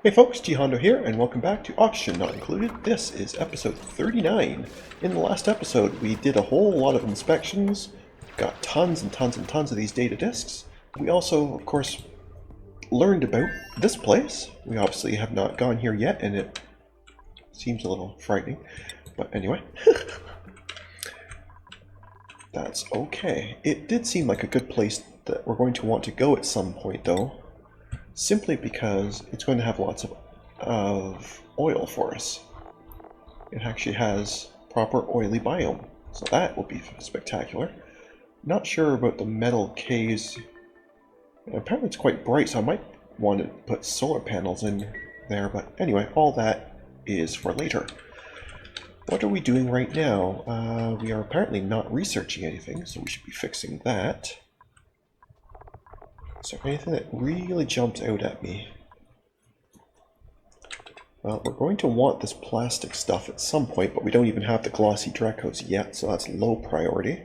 Hey folks, GHondo here, and welcome back to Oxygen Not Included. This is episode 39. In the last episode, we did a whole lot of inspections, got tons and tons and tons of these data disks. We also, of course, learned about this place. We obviously have not gone here yet, and it seems a little frightening. But anyway, that's okay. It did seem like a good place that we're going to want to go at some point, though. Simply because it's going to have lots of oil for us. It actually has proper oily biome, so that will be spectacular. Not sure about the metal caves. Apparently it's quite bright, so I might want to put solar panels in there, but anyway, all that is for later. What are we doing right now? We are apparently not researching anything, so we should be fixing that. Is there anything that really jumped out at me? Well, we're going to want this plastic stuff at some point, but we don't even have the glossy Dreckos yet, so that's low priority.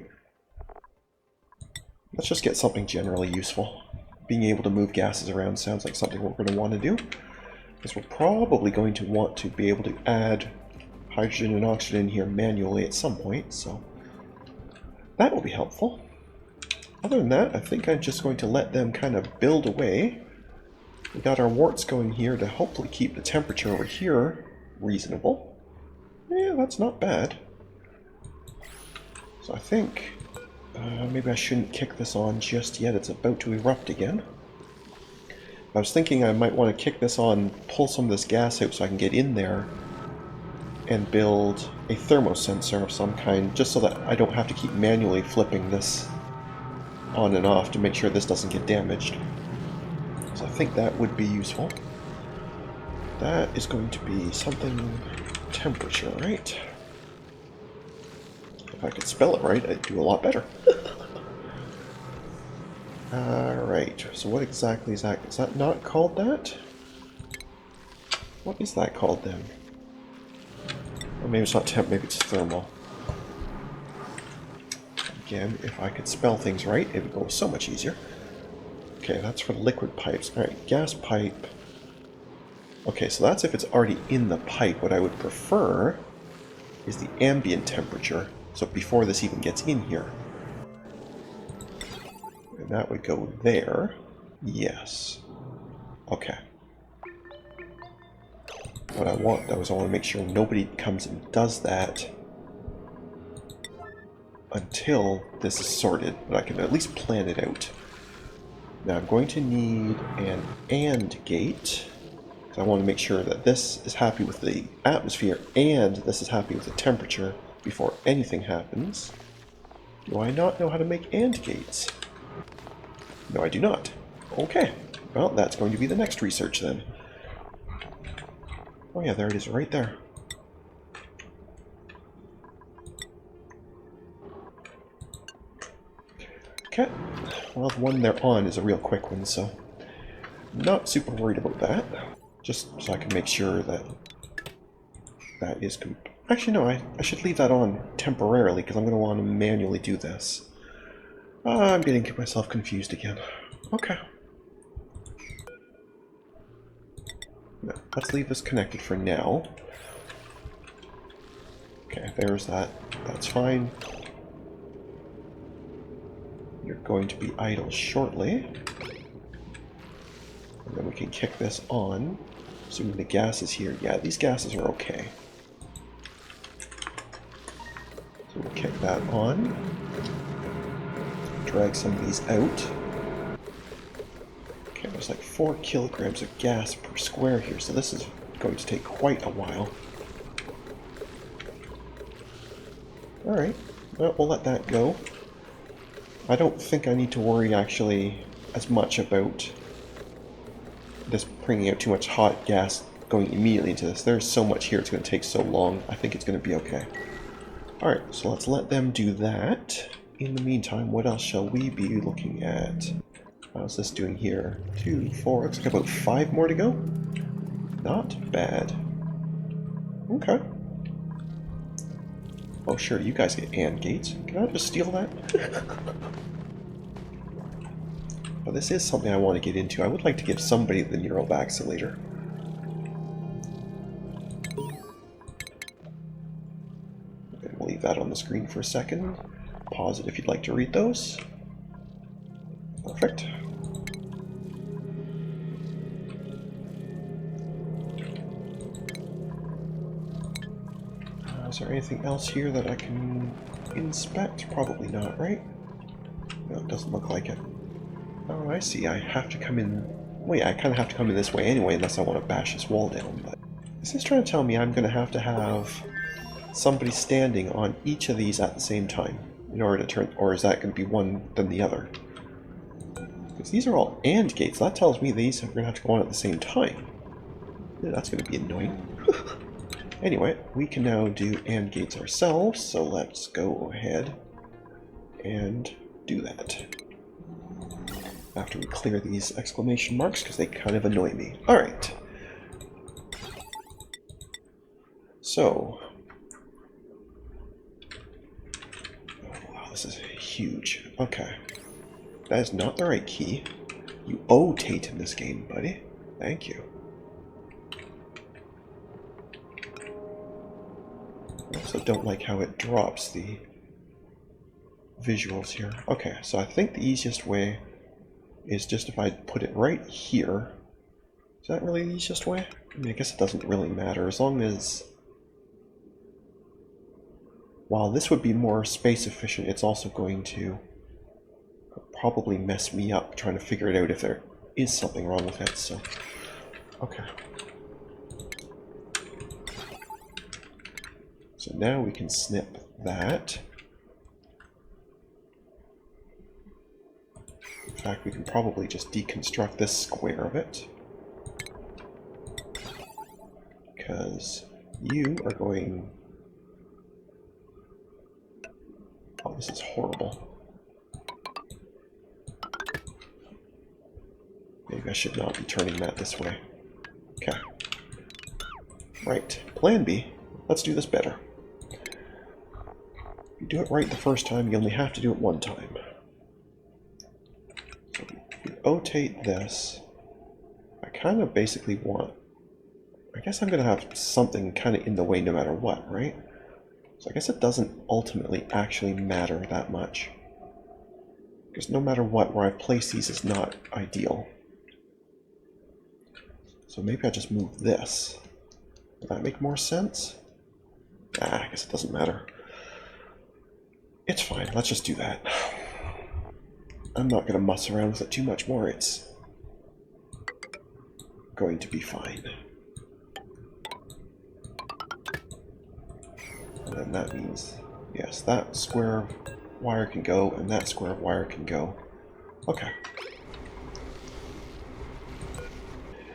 Let's just get something generally useful. Being able to move gases around sounds like something we're going to want to do, because we're probably going to want to be able to add hydrogen and oxygen in here manually at some point, so that will be helpful. Other than that, I think I'm just going to let them kind of build away. We got our warts going here to hopefully keep the temperature over here reasonable. Yeah, that's not bad. So I think maybe I shouldn't kick this on just yet. It's about to erupt again. I was thinking I might want to kick this on, pull some of this gas out so I can get in there and build a thermosensor of some kind, just so that I don't have to keep manually flipping this on and off to make sure this doesn't get damaged. So I think that would be useful. That is going to be something temperature, right? If I could spell it right, I'd do a lot better. Alright, so what exactly is that? Is that not called that? What is that called then? Or maybe it's not temp, maybe it's thermal. Again, if I could spell things right, it would go so much easier. Okay, that's for liquid pipes. Alright, gas pipe. Okay, so that's if it's already in the pipe. What I would prefer is the ambient temperature, so before this even gets in here. And that would go there. Yes. Okay. What I want, though, is I want to make sure nobody comes and does that until this is sorted, but I can at least plan it out. Now I'm going to need an AND gate, because I want to make sure that this is happy with the atmosphere and this is happy with the temperature before anything happens. Do I not know how to make AND gates? No, I do not. Okay, well, that's going to be the next research then. Oh yeah, there it is right there. Okay, well, the one they're on is a real quick one, so not super worried about that. Just so I can make sure that that is... Actually, no, I should leave that on temporarily, because I'm going to want to manually do this. I'm getting myself confused again. Okay. No, let's leave this connected for now. Okay, there's that. That's fine. You're going to be idle shortly. And then we can kick this on. Assuming the gas is here. Yeah, these gases are okay. So we'll kick that on. Drag some of these out. Okay, there's like 4 kilograms of gas per square here, so this is going to take quite a while. Alright, well, we'll let that go. I don't think I need to worry actually as much about this bringing out too much hot gas going immediately into this. There's so much here, it's going to take so long. I think it's going to be okay. Alright, so let's let them do that. In the meantime, what else shall we be looking at? How's this doing here? 2, 4, looks like about 5 more to go. Not bad. Okay. Oh sure, you guys get AND gates. Can I just steal that? But this is something I want to get into. I would like to give somebody the neural vacillator. We'll leave that on the screen for a second. Pause it if you'd like to read those. Perfect. Is there anything else here that I can inspect? Probably not, right? No, it doesn't look like it. Oh, I see. I have to come in... Wait, I kind of have to come in this way anyway, unless I want to bash this wall down. But is this trying to tell me I'm going to have somebody standing on each of these at the same time in order to turn... Or is that going to be one then the other? Because these are all AND gates. That tells me these are going to have to go on at the same time. Yeah, that's going to be annoying. Anyway, we can now do AND gates ourselves, so let's go ahead and do that. After we clear these exclamation marks, because they kind of annoy me. Alright. So. Oh, wow, this is huge. Okay. That is not the right key. You O-tate in this game, buddy. Thank you. I also don't like how it drops the visuals here. Okay, so I think the easiest way is just if I put it right here. Is that really the easiest way? I mean, I guess it doesn't really matter as long as... While this would be more space efficient, it's also going to probably mess me up trying to figure it out if there is something wrong with it, so... Okay. So now we can snip that. In fact, we can probably just deconstruct this square of it. Because you are going... Oh, this is horrible. Maybe I should not be turning that this way. Okay. Right. Plan B. Let's do this better. If you do it right the first time, you only have to do it one time. So if we rotate this, I kind of basically want... I guess I'm going to have something kind of in the way no matter what, right? So I guess it doesn't ultimately actually matter that much. Because no matter what, where I place these is not ideal. So maybe I just move this. Would that make more sense? Ah, I guess it doesn't matter. It's fine, let's just do that. I'm not going to muss around with it too much more, it's going to be fine. And then that means, yes, that square of wire can go, and that square of wire can go. Okay.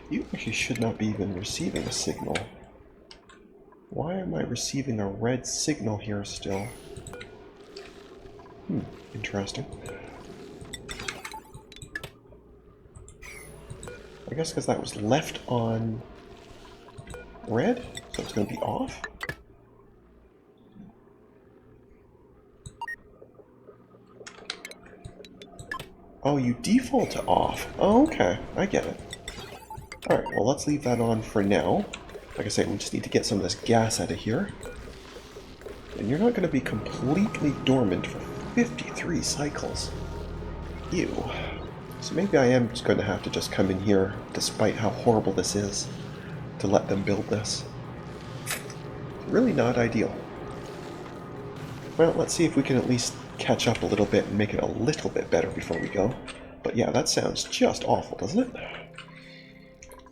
You actually should not be even receiving a signal. Why am I receiving a red signal here still? Interesting. I guess because that was left on red, so it's going to be off? Oh, you default to off. Oh, okay. I get it. Alright, well, let's leave that on for now. Like I say, we just need to get some of this gas out of here. And you're not going to be completely dormant for 53 cycles. Ew. So maybe I am just going to have to just come in here, despite how horrible this is, to let them build this. Really not ideal. Well, let's see if we can at least catch up a little bit and make it a little bit better before we go. But yeah, that sounds just awful, doesn't it?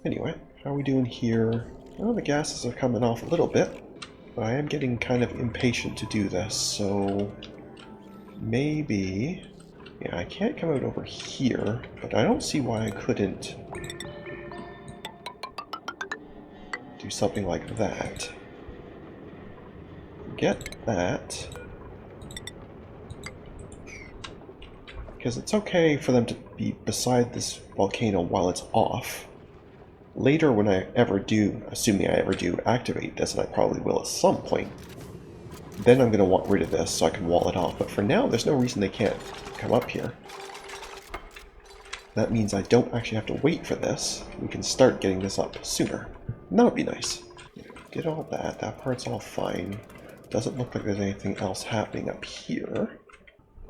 Anyway, how are we doing here? Well, the gases are coming off a little bit, but I am getting kind of impatient to do this, so maybe... Yeah, I can't come out over here, but I don't see why I couldn't do something like that. Get that. Because it's okay for them to be beside this volcano while it's off. Later, when I ever do, assuming I ever do activate this, and I probably will at some point, then I'm going to want rid of this so I can wall it off. But for now, there's no reason they can't come up here. That means I don't actually have to wait for this. We can start getting this up sooner. And that would be nice. Did all that. That part's all fine. Doesn't look like there's anything else happening up here.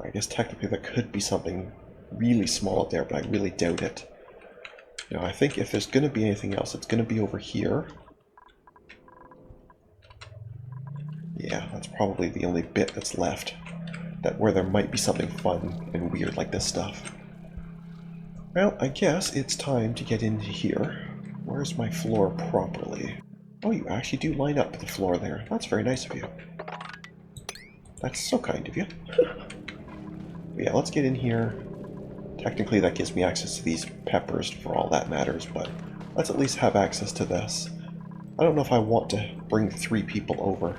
I guess technically there could be something really small up there, but I really doubt it. Now, I think if there's going to be anything else, it's going to be over here. Yeah, that's probably the only bit that's left. Where there might be something fun and weird like this stuff. Well, I guess it's time to get into here. Where's my floor properly? Oh, you actually do line up to the floor there. That's very nice of you. That's so kind of you. Yeah, let's get in here. Technically that gives me access to these peppers for all that matters, but let's at least have access to this. I don't know if I want to bring 3 people over.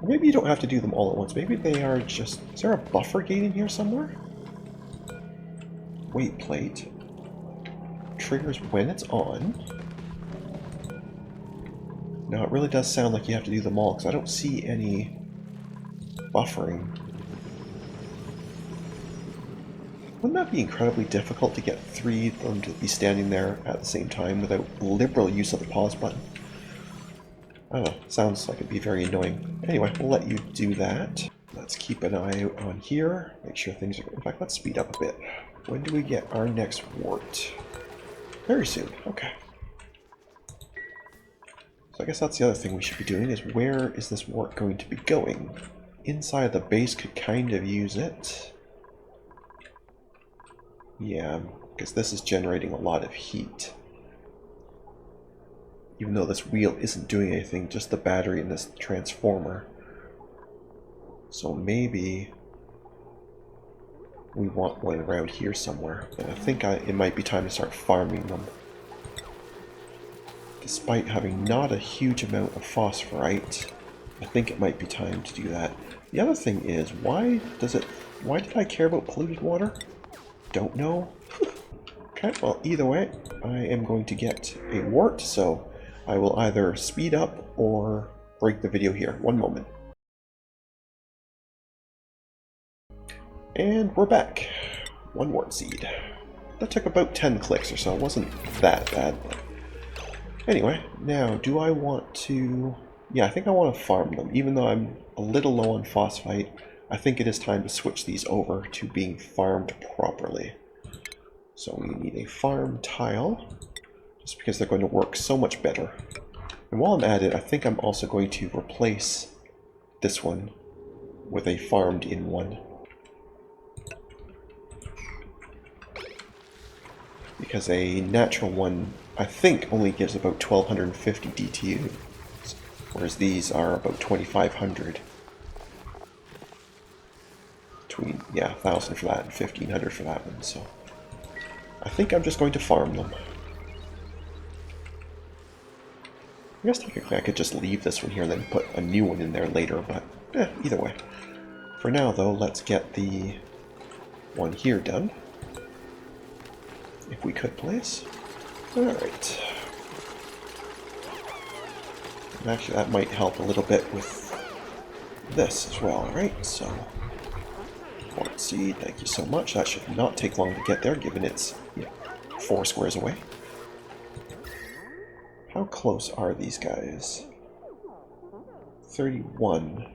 Or maybe you don't have to do them all at once. Maybe they are just... Is there a buffer gate in here somewhere? Weight plate. Triggers when it's on. Now it really does sound like you have to do them all, because I don't see any buffering. Wouldn't that be incredibly difficult to get 3 of them to be standing there at the same time without liberal use of the pause button? I don't know, sounds like it'd be very annoying. Anyway, we'll let you do that. Let's keep an eye out on here, make sure things are... In fact, let's speed up a bit. When do we get our next wart? Very soon, okay. So I guess that's the other thing we should be doing, is where is this wart going to be going? Inside the base could kind of use it. Yeah, because this is generating a lot of heat. Even though this wheel isn't doing anything, just the battery in this transformer. So maybe we want one around here somewhere. And I think it might be time to start farming them. Despite having not a huge amount of phosphorite, I think it might be time to do that. The other thing is, why did I care about polluted water? Don't know. Okay, well, either way, I am going to get a wart, so I will either speed up or break the video here. One moment. And we're back. 1 wart seed. That took about 10 clicks or so. It wasn't that bad. But anyway, now, do I want to... Yeah, I think I want to farm them. Even though I'm a little low on phosphite, I think it is time to switch these over to being farmed properly. So we need a farm tile, just because they're going to work so much better. And while I'm at it, I think I'm also going to replace this one with a farmed in one. Because a natural one, I think, only gives about 1250 DTU, whereas these are about 2500. Between, yeah, 1000 for that and 1500 for that one, so I think I'm just going to farm them. I guess technically I could just leave this one here and then put a new one in there later, but either way. For now, though, let's get the one here done. If we could, please. Alright. And actually, that might help a little bit with this as well, right? So, wart seed, thank you so much. That should not take long to get there, given it's 4 squares away. How close are these guys? 31.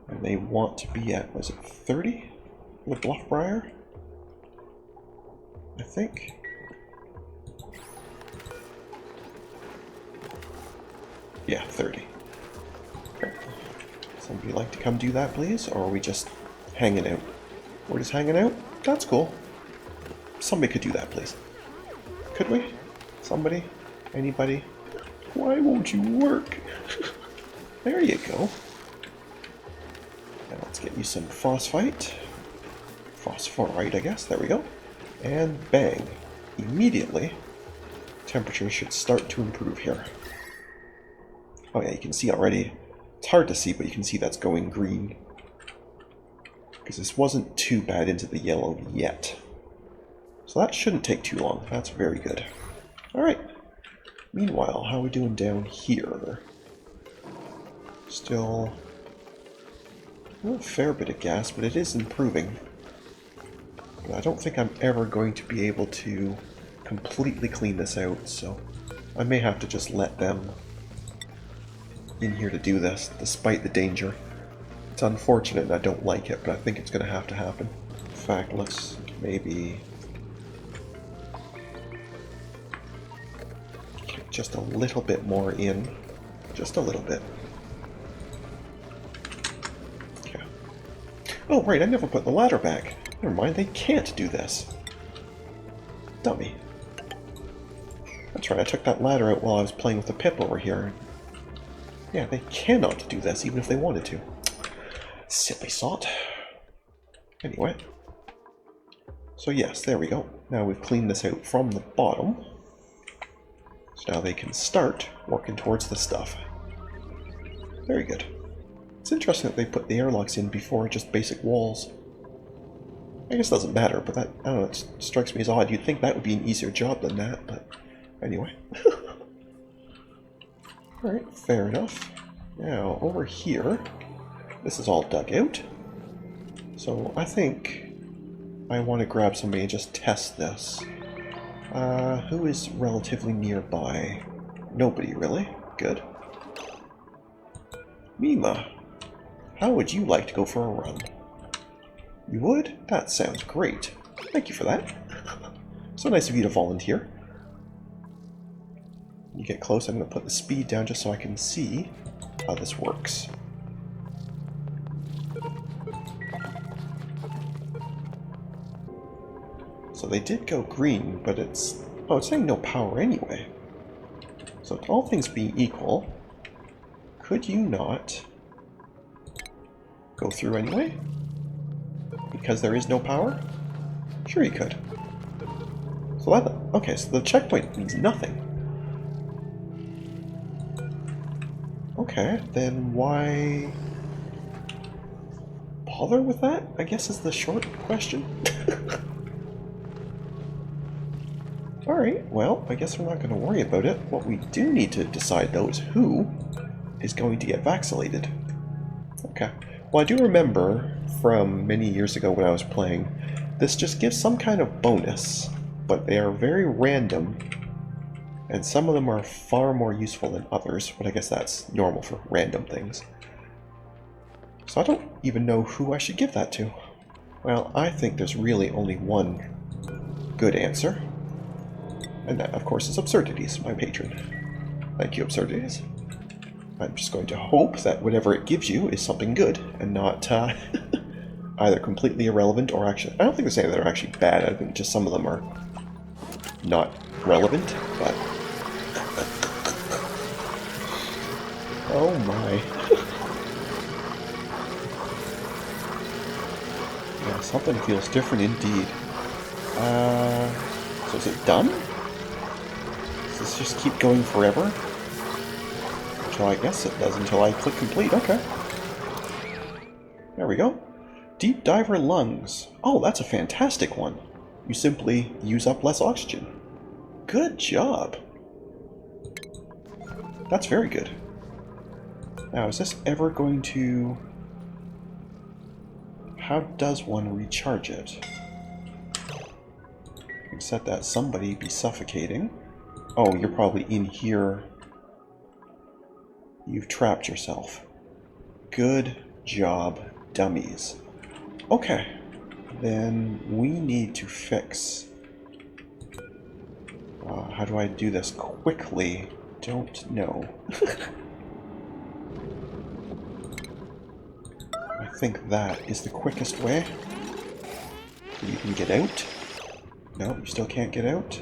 And they want to be at, was it 30? The Bluffbriar? I think. Yeah, 30. Okay. Somebody like to come do that, please? Or are we just hanging out? We're just hanging out? That's cool. Somebody could do that, please. Could we? Somebody? Anybody? Why won't you work? There you go. Now let's get you some phosphite. Phosphorite, I guess. There we go. And bang. Immediately, temperature should start to improve here. Oh yeah, you can see already. It's hard to see, but you can see that's going green. Because this wasn't too bad into the yellow yet. So that shouldn't take too long. That's very good. Alright. Meanwhile, how are we doing down here? Still a fair bit of gas, but it is improving. But I don't think I'm ever going to be able to completely clean this out, so I may have to just let them in here to do this, despite the danger. It's unfortunate and I don't like it, but I think it's going to happen. In fact, let's maybe get just a little bit more in. Just a little bit. Okay. Oh, right, I never put the ladder back. Never mind, they can't do this. Dummy. That's right, I took that ladder out while I was playing with the pip over here. Yeah, they cannot do this, even if they wanted to. Silly sot. Anyway. So yes, there we go. Now we've cleaned this out from the bottom. So now they can start working towards the stuff. Very good. It's interesting that they put the airlocks in before just basic walls. I guess it doesn't matter, but that, I don't know, it strikes me as odd. You'd think that would be an easier job than that, but anyway. Alright, fair enough. Now, over here, this is all dug out. So I think I want to grab somebody and just test this. Who is relatively nearby? Nobody, really? Good. Mima, how would you like to go for a run? You would? That sounds great. Thank you for that. So nice of you to volunteer. When you get close, I'm going to put the speed down just so I can see how this works. So they did go green, but it's... oh, it's saying no power anyway. So all things being equal, could you not go through anyway? Because there is no power? Sure you could. So that... okay, so the checkpoint means nothing. Okay, then why bother with that? I guess is the short question. Alright, well, I guess we're not going to worry about it. What we do need to decide, though, is who is going to get vacillated. Okay. Well, I do remember from many years ago when I was playing, this just gives some kind of bonus, but they are very random, and some of them are far more useful than others, but I guess that's normal for random things. So I don't even know who I should give that to. Well, I think there's really only one good answer. And that, of course, is Absurdides, my patron. Thank you, Absurdides. I'm just going to hope that whatever it gives you is something good, and not either completely irrelevant or actually... I don't think there's any that are actually bad. I think just some of them are not relevant, but... oh my. Yeah, something feels different indeed. So is it done? Does this just keep going forever? Until I guess it does, until I click complete. Okay. There we go. Deep diver lungs. Oh, that's a fantastic one. You simply use up less oxygen. Good job. That's very good. Now, is this ever going to... how does one recharge it? Except that somebody be suffocating. Oh, you're probably in here. You've trapped yourself. Good job, dummies. Okay, then we need to fix... how do I do this quickly? Don't know. I think that is the quickest way. You can get out. No, you still can't get out.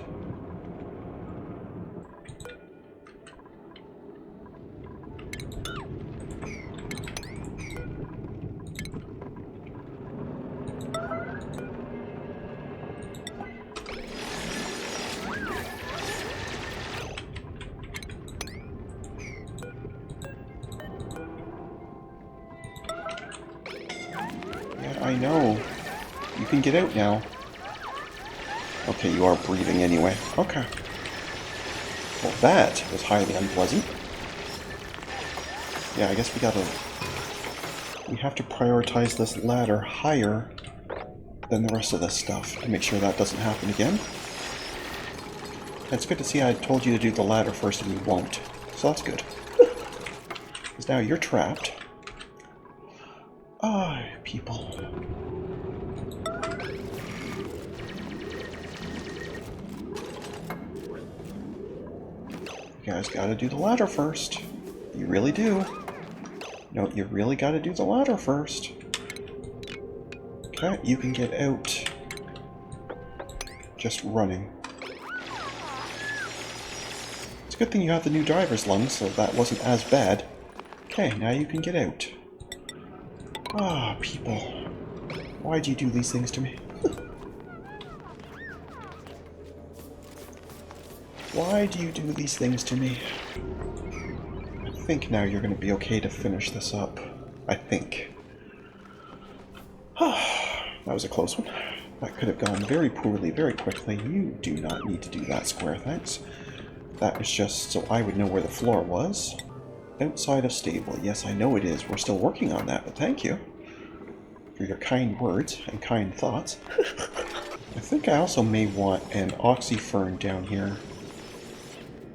I know. You can get out now. Okay, you are breathing anyway. Okay. Well, that was highly unpleasant. Yeah, I guess we have to prioritize this ladder higher than the rest of this stuff to make sure that doesn't happen again. It's good to see I told you to do the ladder first and you won't. So that's good. Because now you're trapped. Ah, people. You guys gotta do the ladder first. You really do. No, you really gotta do the ladder first. Okay, you can get out just running. It's a good thing you have the new driver's lungs, so that wasn't as bad. Okay, now you can get out. Ah, people. Why do you do these things to me? Why do you do these things to me? I think now you're going to be okay to finish this up. I think. That was a close one. That could have gone very poorly, very quickly. You do not need to do that square, thanks. That was just so I would know where the floor was. Outside of stable. Yes, I know it is. We're still working on that, but thank you for your kind words and kind thoughts. I think I also may want an oxyfern down here.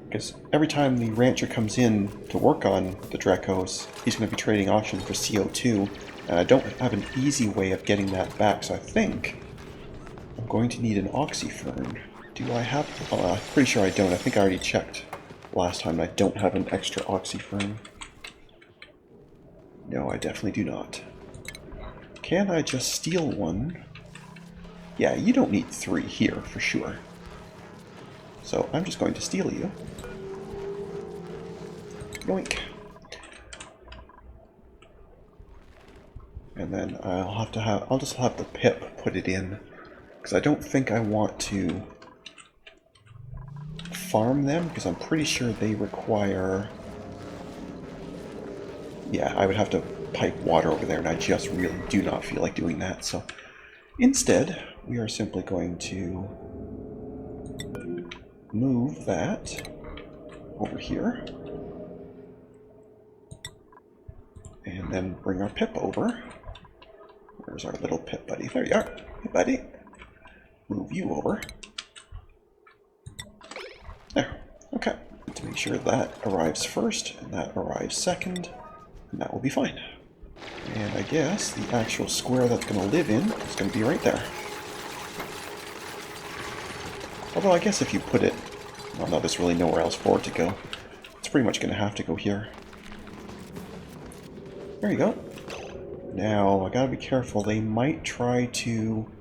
Because every time the rancher comes in to work on the Dreckos, he's going to be trading oxygen for CO2, and I don't have an easy way of getting that back, so I think I'm going to need an oxyfern. Do I have... I'm pretty sure I don't. I think I already checked last time. I don't have an extra oxyfern. No, I definitely do not. Can I just steal one? Yeah, you don't need 3 here, for sure. So I'm just going to steal you. Yoink. And then I'll just have the pip put it in, because I don't think I want to farm them, because I'm pretty sure they require... Yeah, I would have to pipe water over there, and I just really do not feel like doing that. So instead, we are simply going to move that over here. And then bring our pip over. Where's our little pip buddy? There you are. Hey, buddy. Move you over. There. Okay. To make sure that arrives first, and that arrives second, and that will be fine. And I guess the actual square that's going to live in is going to be right there. Although I guess if you put it... Well, no, there's really nowhere else for it to go. It's pretty much going to have to go here. There you go. Now, I gotta be careful. They might try to...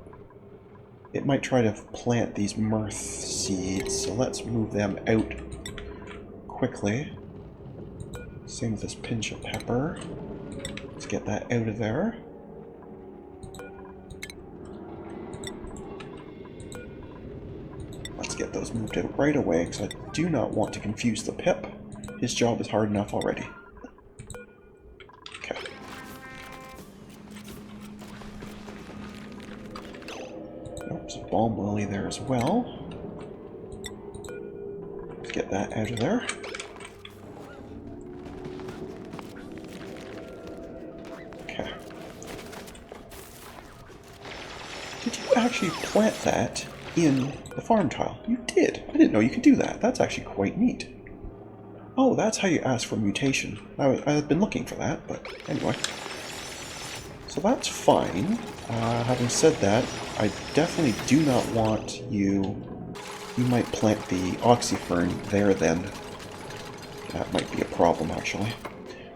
It might try to plant these mirth seeds, so let's move them out quickly. Same with this pinch of pepper. Let's get that out of there. Let's get those moved out right away, because I do not want to confuse the pip. His job is hard enough already. Okay. There's a balm lily there as well. Let's get that out of there. Okay. Did you actually plant that in the farm tile? You did. I didn't know you could do that. That's actually quite neat. Oh, that's how you ask for mutation. I've been looking for that, but anyway. So that's fine. Having said that, I definitely do not want you... You might plant the oxyfern there then. That might be a problem, actually.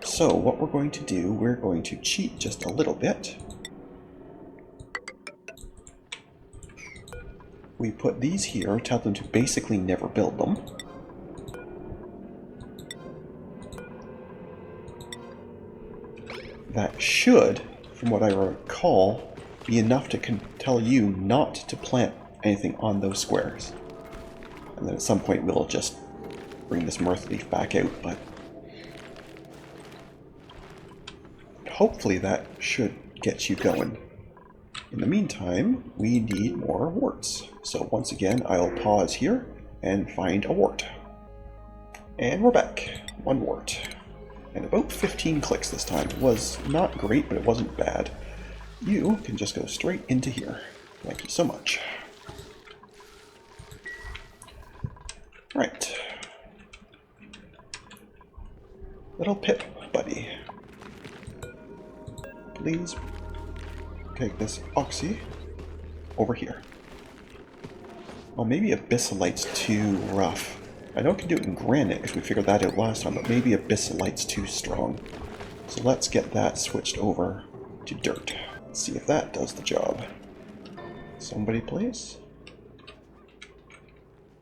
So what we're going to do, we're going to cheat just a little bit. We put these here, tell them to basically never build them. That should, from what I recall, be enough to tell you not to plant anything on those squares. And then at some point we'll just bring this mirth leaf back out, but hopefully that should get you going. In the meantime, we need more warts. So once again, I'll pause here and find a wart. And we're back. 1 wart. And about 15 clicks this time. It was not great, but it wasn't bad. You can just go straight into here. Thank you so much. Right. Little pip. buddy. Please take this oxy over here. Oh, maybe Abyssalate's too rough. I know it can do it in granite, because we figured that out last time, but maybe Abyssalate's too strong. So let's get that switched over to dirt. Let's see if that does the job. Somebody please?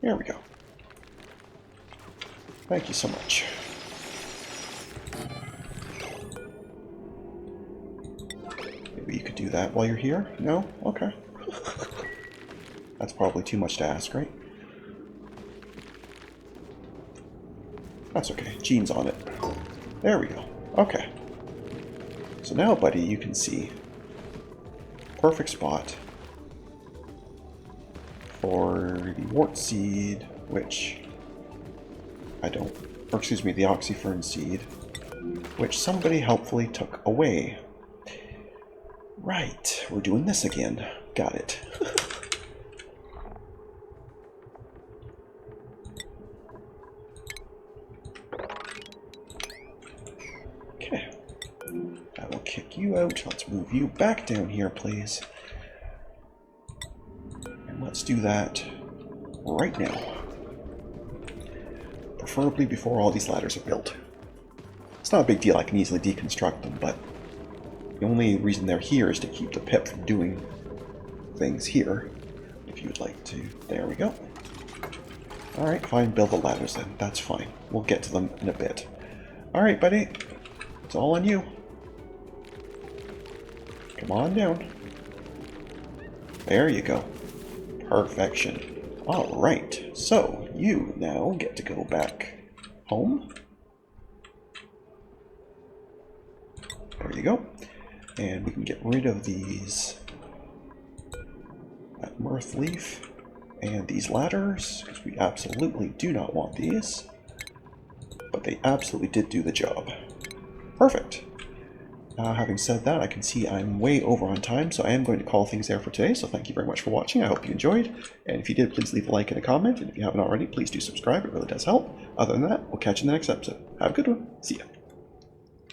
There we go. Thank you so much. Maybe you could do that while you're here? No? Okay. That's probably too much to ask, right? That's okay. Gene's on it. There we go. Okay. So now, buddy, you can see. Perfect spot for the wart seed, which I don't... Or excuse me, the oxyfern seed, which somebody helpfully took away. Right. We're doing this again. Got it. Okay. I will kick you out. Let's move you back down here, please. And let's do that right now. Preferably before all these ladders are built. It's not a big deal, I can easily deconstruct them, but the only reason they're here is to keep the pip from doing things here. If you would like to. There we go. Alright, fine, build the ladders then. That's fine. We'll get to them in a bit. Alright, buddy. It's all on you. Come on down. There you go. Perfection. Alright, so you now get to go back home. There you go. And we can get rid of these, that mirth leaf, and these ladders, because we absolutely do not want these. But they absolutely did do the job. Perfect. Having said that, I can see I'm way over on time, so I am going to call things there for today. So thank you very much for watching. I hope you enjoyed. And if you did, please leave a like and a comment. And if you haven't already, please do subscribe. It really does help. Other than that, we'll catch you in the next episode. Have a good one. See ya.